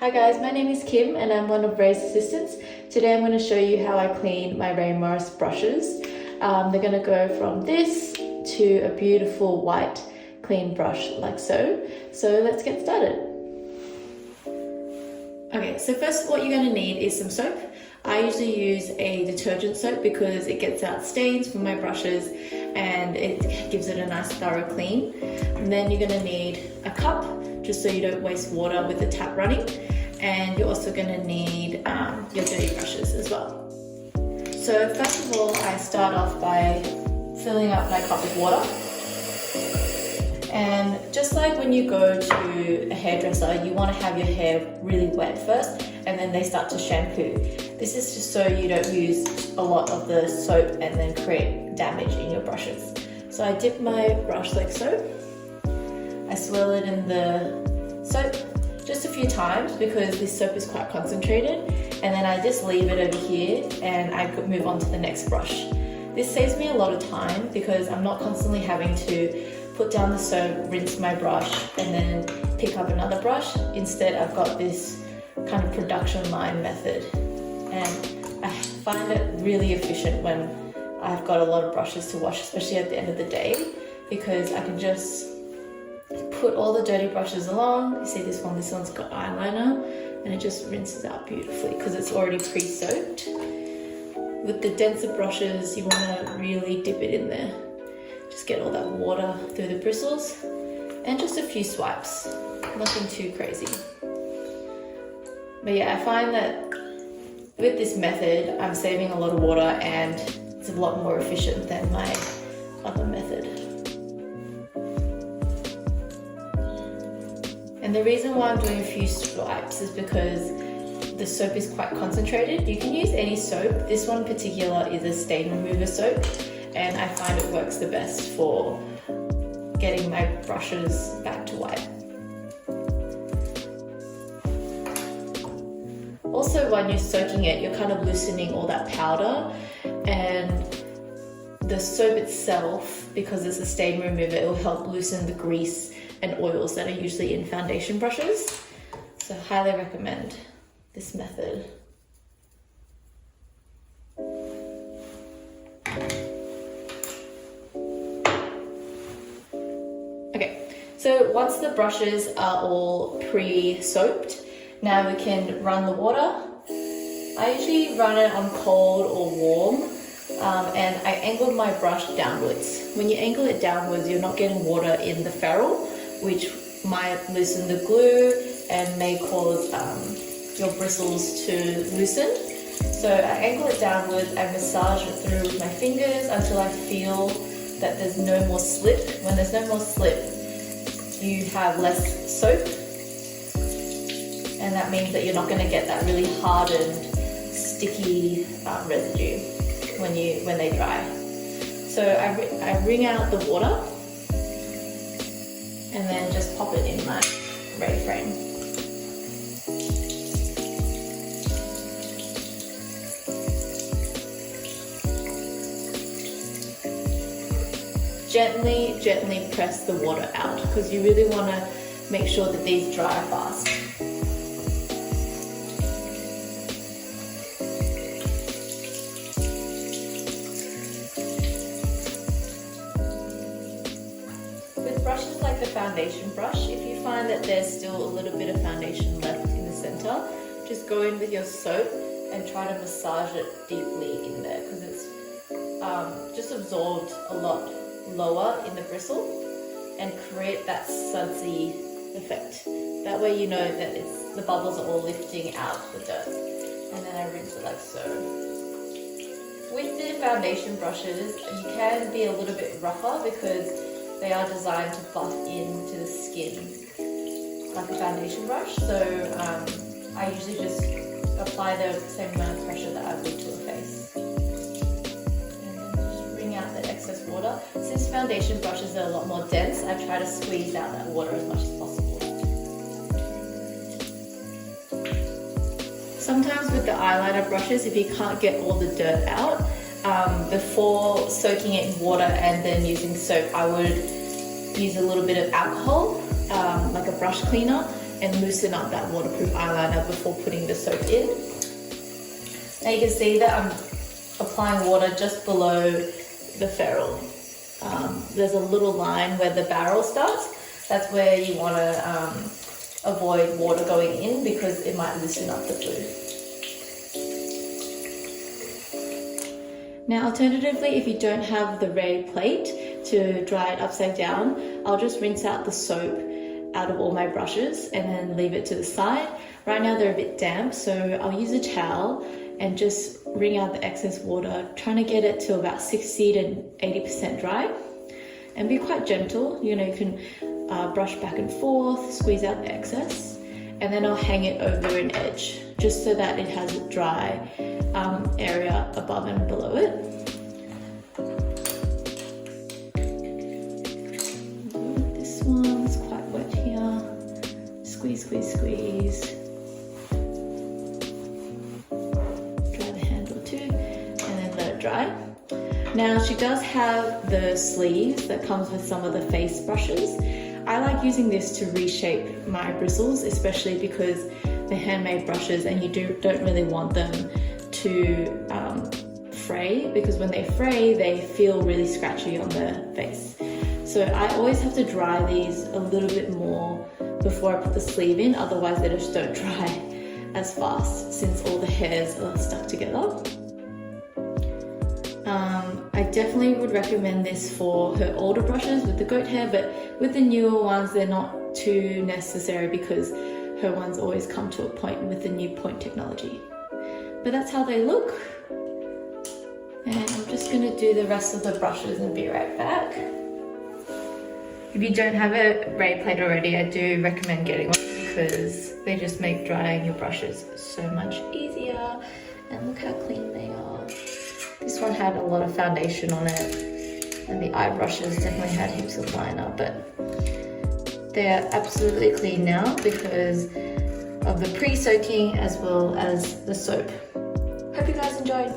Hi guys, my name is Kim and I'm one of Rae's assistants. Today I'm going to show you how I clean my Rae Morris brushes. They're going to go from this to a beautiful white clean brush like so. So let's get started. Okay, so first what you're going to need is some soap. I usually use a detergent soap because it gets out stains from my brushes and it gives it a nice thorough clean. And then you're going to need a cup just so you don't waste water with the tap running. And you're also going to need your dirty brushes as well. So first of all, I start off by filling up my cup with water. And just like when you go to a hairdresser, you want to have your hair really wet first and then they start to shampoo. This is just so you don't use a lot of the soap and then create damage in your brushes. So I dip my brush like so. I swirl it in the soap just a few times because this soap is quite concentrated, and then I just leave it over here and I could move on to the next brush. This saves me a lot of time because I'm not constantly having to put down the soap, rinse my brush, and then pick up another brush. Instead, I've got this kind of production line method, and I find it really efficient when I've got a lot of brushes to wash, especially at the end of the day, because I can just put all the dirty brushes along. You see this one's got eyeliner, and it just rinses out beautifully because it's already pre-soaked. With the denser brushes, you want to really dip it in there. Just get all that water through the bristles, and just a few swipes, nothing too crazy. But yeah, I find that with this method, I'm saving a lot of water and it's a lot more efficient than my other method. And the reason why I'm doing a few swipes is because the soap is quite concentrated. You can use any soap. This one in particular is a stain remover soap, and I find it works the best for getting my brushes back to white. Also, when you're soaking it, you're kind of loosening all that powder, and the soap itself, because it's a stain remover, it will help loosen the grease and oils that are usually in foundation brushes. So highly recommend this method. Okay, so once the brushes are all pre-soaped, now we can run the water. I usually run it on cold or warm, and I angled my brush downwards. When you angle it downwards, you're not getting water in the ferrule, which might loosen the glue and may cause your bristles to loosen. So I angle it downwards, I massage it through with my fingers until I feel that there's no more slip. When there's no more slip, you have less soap, and that means that you're not going to get that really hardened, sticky residue when they dry. So I wring out the water and then just pop it in my Rae frame. Gently press the water out because you really want to make sure that these dry fast. With brushes like the foundation brush, if you find that there's still a little bit of foundation left in the center, just go in with your soap and try to massage it deeply in there because it's just absorbed a lot lower in the bristle and create that sudsy effect. That way you know that the bubbles are all lifting out the dirt. And then I rinse it like so. With the foundation brushes, you can be a little bit rougher because they are designed to buff into the skin like a foundation brush. So I usually just apply the same amount of pressure that I would to a face. And then just wring out the excess water. Since foundation brushes are a lot more dense, I try to squeeze out that water as much as possible. Sometimes with the eyeliner brushes, if you can't get all the dirt out, before soaking it in water and then using soap, I would use a little bit of alcohol, like a brush cleaner, and loosen up that waterproof eyeliner before putting the soap in. Now you can see that I'm applying water just below the ferrule. There's a little line where the barrel starts. That's where you want to avoid water going in because it might loosen up the glue. Now alternatively, if you don't have the Rae plate to dry it upside down, I'll just rinse out the soap out of all my brushes and then leave it to the side. Right now they're a bit damp, so I'll use a towel and just wring out the excess water, trying to get it to about 60 to 80% dry. And be quite gentle, you know, you can brush back and forth, squeeze out the excess, and then I'll hang it over an edge, just so that it has a dry area above and below it. This one's quite wet here. Squeeze, squeeze, squeeze. Dry the handle too, and then let it dry. Now she does have the sleeves that comes with some of the face brushes. I like using this to reshape my bristles, especially because they're handmade brushes and you don't really want them to fray, because when they fray they feel really scratchy on the face. So I always have to dry these a little bit more before I put the sleeve in, otherwise they just don't dry as fast since all the hairs are stuck together. I definitely would recommend this for her older brushes with the goat hair, but with the newer ones they're not too necessary because her ones always come to a point with the new point technology. But that's how they look. And I'm just going to do the rest of the brushes and be right back. If you don't have a Rae plate already, I do recommend getting one because they just make drying your brushes so much easier. And look how clean they are. This one had a lot of foundation on it, and the eye brushes definitely had heaps of liner, but they're absolutely clean now because of the pre-soaking as well as the soap. Hope you guys enjoyed.